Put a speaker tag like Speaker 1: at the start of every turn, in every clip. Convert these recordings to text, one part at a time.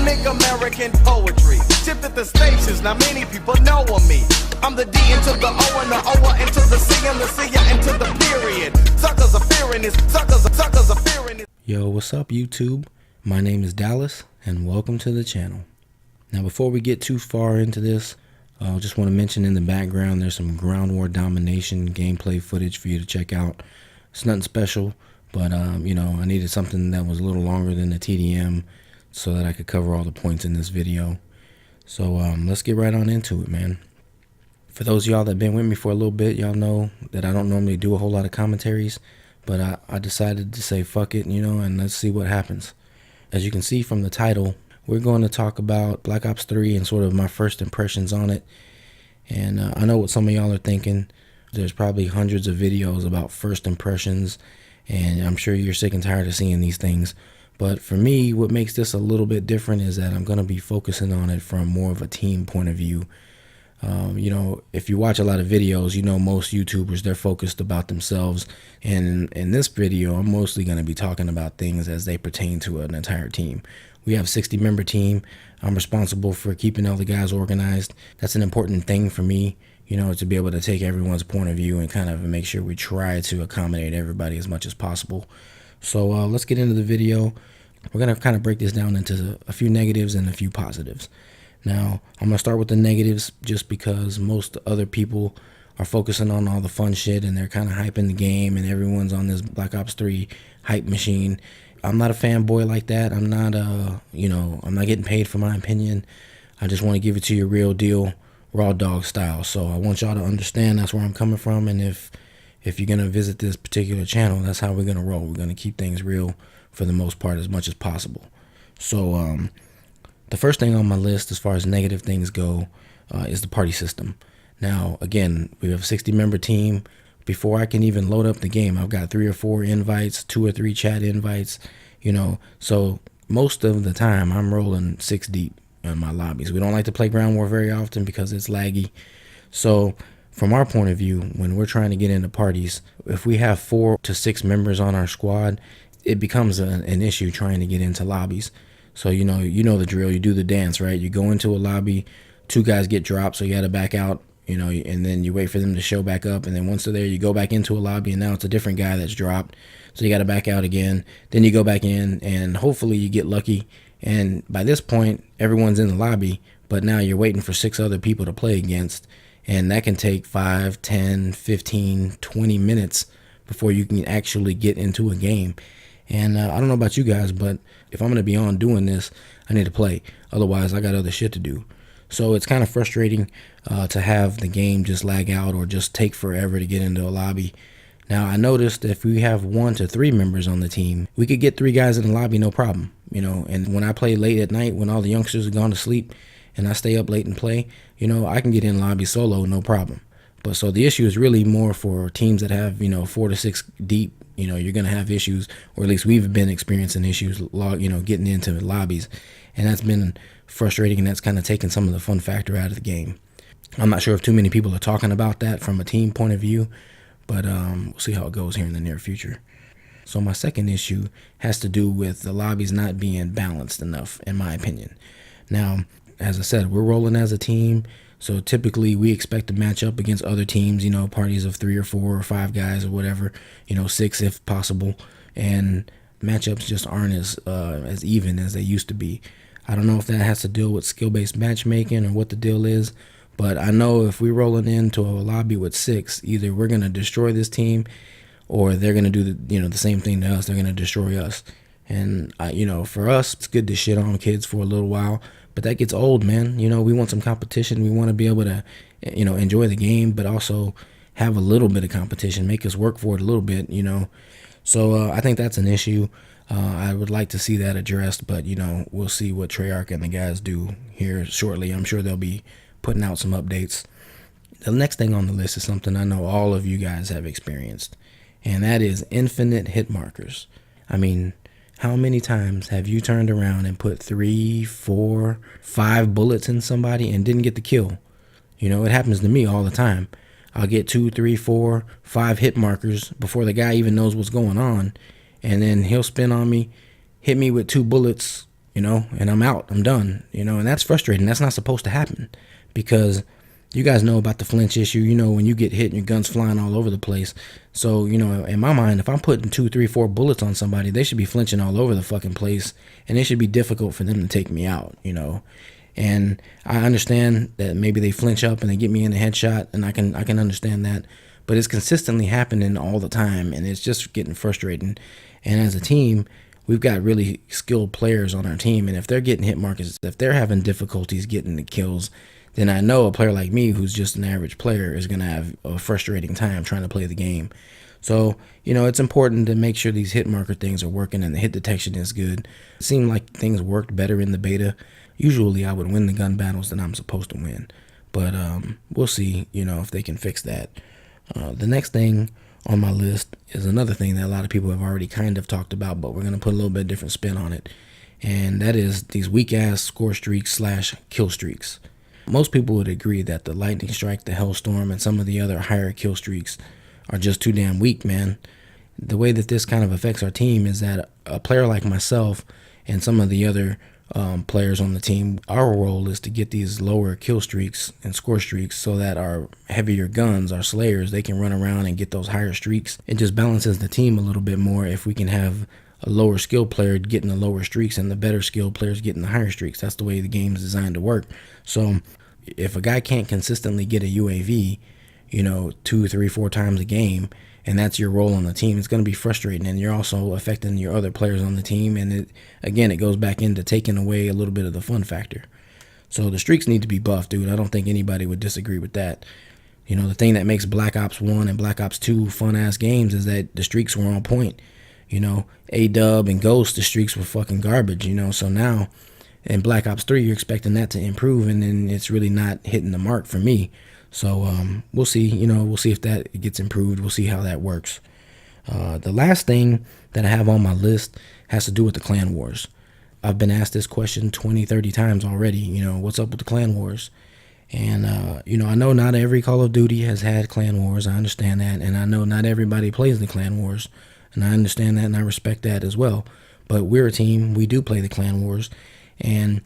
Speaker 1: Mimic American poetry. Shifted the stations, now many people know of me. I'm the D into the O and the O into the C and the C into the period. Suckers are fearing this, suckers are fearing this.
Speaker 2: Yo, what's up YouTube? My name is Dallas and welcome to the channel. Now before we get too far into this, I just want to mention in the background there's some Ground War Domination gameplay footage for you to check out. It's nothing special, but you know, I needed something that was a little longer than the TDM so that I could cover all the points in this video. So let's get right on into it, man. For those of y'all that have been with me for a little bit, y'all know that I don't normally do a whole lot of commentaries, but I decided to say fuck it, you know, and let's see what happens. As you can see from the title, we're going to talk about Black Ops 3 and sort of my first impressions on it. And I know what some of y'all are thinking. There's probably hundreds of videos about first impressions, and I'm sure you're sick and tired of seeing these things. But for me, what makes this a little bit different is that I'm going to be focusing on it from more of a team point of view. You know, if you watch a lot of videos, you know most YouTubers, they're focused about themselves. And in this video, I'm mostly going to be talking about things as they pertain to an entire team. We have a 60-member team. I'm responsible for keeping all the guys organized. That's an important thing for me, you know, to be able to take everyone's point of view and kind of make sure we try to accommodate everybody as much as possible. So let's get into the video. We're going to kind of break this down into a few negatives and a few positives. Now, I'm going to start with the negatives just because most other people are focusing on all the fun shit and they're kind of hyping the game and everyone's on this Black Ops 3 hype machine. I'm not a fanboy like that. I'm not, you know, I'm not getting paid for my opinion. I just want to give it to you real deal, raw dog style. So I want y'all to understand that's where I'm coming from. And if you're going to visit this particular channel, that's how we're going to roll. We're going to keep things real for the most part as much as possible. So, the first thing on my list as far as negative things go is the party system. Now, again, we have a 60-member team. Before I can even load up the game, I've got 3 or 4 invites, 2 or 3 chat invites, you know. So most of the time I'm rolling 6 deep in my lobbies. We don't like to play Ground War very often because it's laggy. So from our point of view, when we're trying to get into parties, if we have 4 to 6 members on our squad, it becomes an issue trying to get into lobbies. So, you know the drill. You do the dance, right? You go into a lobby, 2 guys get dropped, so you got to back out, you know, and then you wait for them to show back up. And then once they're there, you go back into a lobby, and now it's a different guy that's dropped. So you got to back out again. Then you go back in, and hopefully you get lucky. And by this point, everyone's in the lobby, but now you're waiting for 6 other people to play against. And that can take 5, 10, 15, 20 minutes before you can actually get into a game. And I don't know about you guys, but if I'm going to be on doing this, I need to play. Otherwise, I got other shit to do. So it's kind of frustrating to have the game just lag out or just take forever to get into a lobby. Now, I noticed if we have 1 to 3 members on the team, we could get 3 guys in the lobby, no problem. You know, and when I play late at night, when all the youngsters are gone to sleep and I stay up late and play, you know, I can get in lobby solo, no problem. But so the issue is really more for teams that have, you know, 4 to 6 deep. You know, you're going to have issues, or at least we've been experiencing issues, you know, getting into lobbies. And that's been frustrating, and that's kind of taken some of the fun factor out of the game. I'm not sure if too many people are talking about that from a team point of view, but we'll see how it goes here in the near future. So my second issue has to do with the lobbies not being balanced enough, in my opinion. Now, as I said, we're rolling as a team. So typically we expect to match up against other teams, you know, parties of 3 or 4 or 5 guys or whatever, you know, 6 if possible. And matchups just aren't as even as they used to be. I don't know if that has to deal with skill-based matchmaking or what the deal is, but I know if we're rolling into a lobby with 6, either we're going to destroy this team or they're going to do the same thing to us. They're going to destroy us. And you know, for us, it's good to shit on kids for a little while. But that gets old, man. You know, we want some competition. We want to be able to, you know, enjoy the game, but also have a little bit of competition, make us work for it a little bit, you know. So I think that's an issue. I would like to see that addressed, but, you know, we'll see what Treyarch and the guys do here shortly. I'm sure they'll be putting out some updates. The next thing on the list is something I know all of you guys have experienced, and that is infinite hit markers. I mean, how many times have you turned around and put 3, 4, 5 bullets in somebody and didn't get the kill? You know, it happens to me all the time. I'll get 2, 3, 4, 5 hit markers before the guy even knows what's going on. And then he'll spin on me, hit me with 2 bullets, and I'm out. I'm done, and that's frustrating. That's not supposed to happen because you guys know about the flinch issue, when you get hit and your gun's flying all over the place. So, in my mind, if I'm putting 2, 3, 4 bullets on somebody, they should be flinching all over the fucking place, and it should be difficult for them to take me out, And I understand that maybe they flinch up and they get me in a headshot, and I can understand that. But it's consistently happening all the time, and it's just getting frustrating. And as a team, we've got really skilled players on our team, and if they're getting hit markers, if they're having difficulties getting the kills, then I know a player like me who's just an average player is going to have a frustrating time trying to play the game. So, it's important to make sure these hit marker things are working and the hit detection is good. It seemed like things worked better in the beta. Usually I would win the gun battles that I'm supposed to win. But we'll see, if they can fix that. The next thing on my list is another thing that a lot of people have already kind of talked about, but we're going to put a little bit different spin on it. And that is these weak-ass score streaks / kill streaks. Most people would agree that the Lightning Strike, the Hellstorm, and some of the other higher kill streaks are just too damn weak, man. The way that this kind of affects our team is that a player like myself and some of the other players on the team, our role is to get these lower kill streaks and score streaks so that our heavier guns, our slayers, they can run around and get those higher streaks. It just balances the team a little bit more if we can have a lower skill player getting the lower streaks and the better skilled players getting the higher streaks. That's the way the game is designed to work. So if a guy can't consistently get a UAV, 2, 3, 4 times a game, and that's your role on the team, it's going to be frustrating, and you're also affecting your other players on the team, and it goes back into taking away a little bit of the fun factor. So the streaks need to be buffed, dude. I don't think anybody would disagree with that. The thing that makes Black Ops 1 and Black Ops 2 fun-ass games is that the streaks were on point. A-Dub and Ghost, the streaks were fucking garbage, so now in Black Ops 3, you're expecting that to improve, and then it's really not hitting the mark for me. So we'll see, we'll see if that gets improved. We'll see how that works. The last thing that I have on my list has to do with the clan wars. I've been asked this question 20, 30 times already, what's up with the clan wars? And, I know not every Call of Duty has had clan wars. I understand that. And I know not everybody plays the clan wars. And I understand that, and I respect that as well. But we're a team. We do play the clan wars. And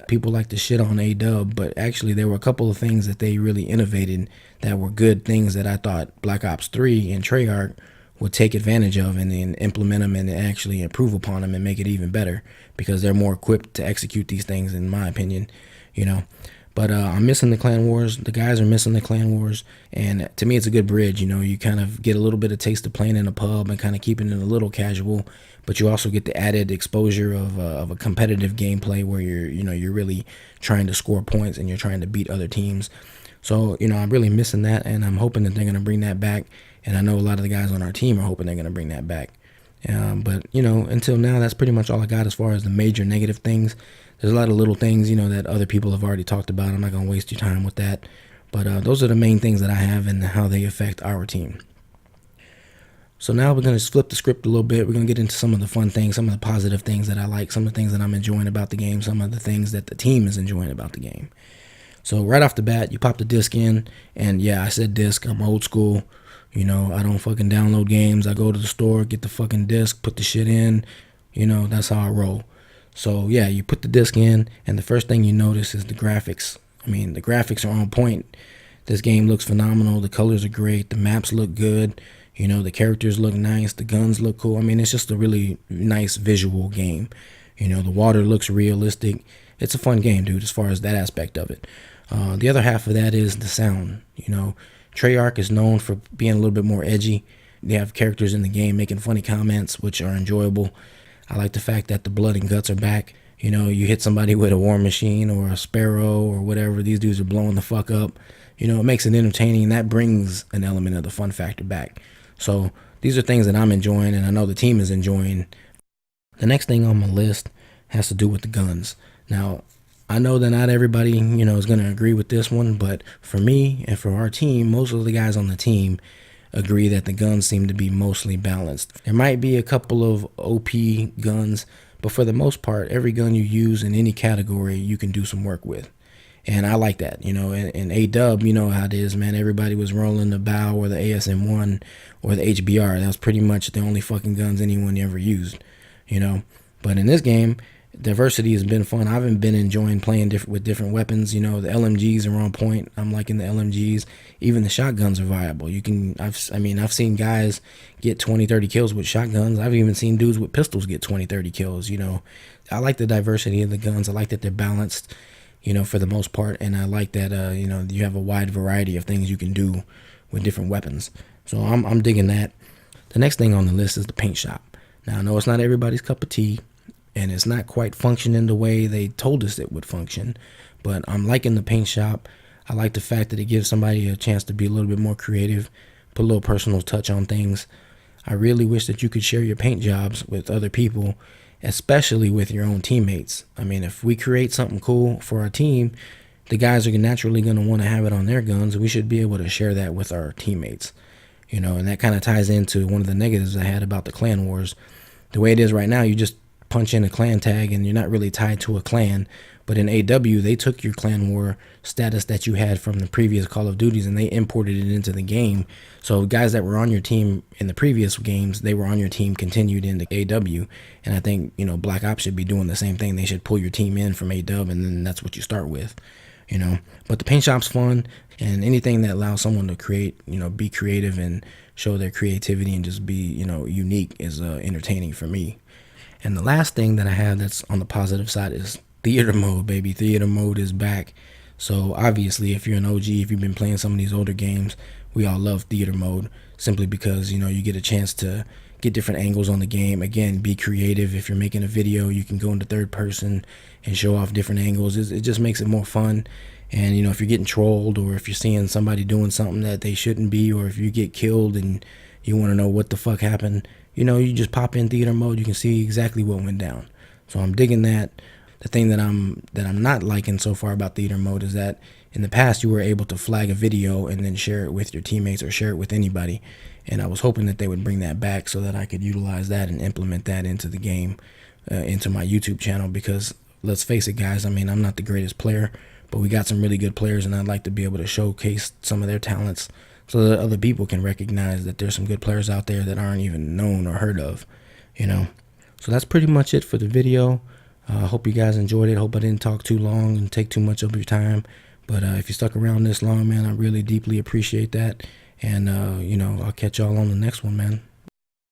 Speaker 2: people like to shit on A-Dub, but actually there were a couple of things that they really innovated that were good things that I thought Black Ops 3 and Treyarch would take advantage of and then implement them and actually improve upon them and make it even better because they're more equipped to execute these things, in my opinion, But I'm missing the clan wars. The guys are missing the clan wars. And to me, it's a good bridge. You kind of get a little bit of taste of playing in a pub and kind of keeping it a little casual. But you also get the added exposure of a competitive gameplay where you're really trying to score points and you're trying to beat other teams. So, I'm really missing that. And I'm hoping that they're going to bring that back. And I know a lot of the guys on our team are hoping they're going to bring that back. But, until now, that's pretty much all I got as far as the major negative things. There's a lot of little things, that other people have already talked about. I'm not going to waste your time with that. But those are the main things that I have and how they affect our team. So now we're going to flip the script a little bit. We're going to get into some of the fun things, some of the positive things that I like, some of the things that I'm enjoying about the game, some of the things that the team is enjoying about the game. So right off the bat, you pop the disc in. And yeah, I said disc. I'm old school. I don't fucking download games. I go to the store, get the fucking disc, put the shit in. That's how I roll. So yeah, you put the disc in, and the first thing you notice is the graphics. I mean, the graphics are on point. This game looks phenomenal. The colors are great. The maps look good. The characters look nice. The guns look cool. I mean, it's just a really nice visual game. The water looks realistic. It's a fun game, dude, as far as that aspect of it. The other half of that is the sound. Treyarch is known for being a little bit more edgy. They have characters in the game making funny comments, which are enjoyable. I like the fact that the blood and guts are back. You hit somebody with a war machine or a sparrow or whatever, these dudes are blowing the fuck up. It makes it entertaining. That brings an element of the fun factor back. So these are things that I'm enjoying, and I know the team is enjoying. The next thing on my list has to do with the guns. Now, I know that not everybody, is going to agree with this one, but for me and for our team, most of the guys on the team agree that the guns seem to be mostly balanced. There might be a couple of OP guns, but for the most part, every gun you use in any category, you can do some work with. And I like that, and A-Dub, how it is, man. Everybody was rolling the BAU or the ASM-1 or the HBR. That was pretty much the only fucking guns anyone ever used, But in this game, diversity has been fun. I've been enjoying playing with different weapons. You know, the LMGs are on point. I'm liking the LMGs. Even the shotguns are viable. I've seen guys get 20, 30 kills with shotguns. I've even seen dudes with pistols get 20, 30 kills. You know, I like the diversity of the guns. I like that they're balanced, you know, for the most part. And I like that, you know, you have a wide variety of things you can do with different weapons. So I'm digging that. The next thing on the list is the paint shop. Now, I know it's not everybody's cup of tea, and it's not quite functioning the way they told us it would function, but I'm liking the paint shop. I like the fact that it gives somebody a chance to be a little bit more creative, put a little personal touch on things. I really wish that you could share your paint jobs with other people, especially with your own teammates. I mean, if we create something cool for our team, the guys are naturally going to want to have it on their guns. We should be able to share that with our teammates, you know, and that kind of ties into one of the negatives I had about the clan wars. The way it is right now, you just punch in a clan tag and you're not really tied to a clan. But in AW, they took your clan war status that you had from the previous Call of Duties and they imported it into the game. So guys that were on your team in the previous games, they were on your team continued into AW. And I think, you know, Black Ops should be doing the same thing. They should pull your team in from AW and then that's what you start with, you know. But the paint shop's fun, and anything that allows someone to create, you know, be creative and show their creativity and just be, you know, unique is entertaining for me. And the last thing that I have that's on the positive side is theater mode, baby. Theater mode is back. So obviously, if you're an OG, if you've been playing some of these older games, we all love theater mode simply because, you know, you get a chance to get different angles on the game. Again, be creative. If you're making a video, you can go into third person and show off different angles. It just makes it more fun. And, you know, if you're getting trolled or if you're seeing somebody doing something that they shouldn't be, or if you get killed and you want to know what the fuck happened, you know, you just pop in theater mode. You can see exactly what went down. So I'm digging that. The thing that I'm not liking so far about theater mode is that in the past you were able to flag a video and then share it with your teammates or share it with anybody. And I was hoping that they would bring that back so that I could utilize that and implement that into the game, into my YouTube channel. Because let's face it, guys, I mean, I'm not the greatest player, but we got some really good players, and I'd like to be able to showcase some of their talents so that other people can recognize that there's some good players out there that aren't even known or heard of, you know. So that's pretty much it for the video. I hope you guys enjoyed it. Hope I didn't talk too long and take too much of your time. But if you stuck around this long, man, I really deeply appreciate that. And, you know, I'll catch y'all on the next one, man.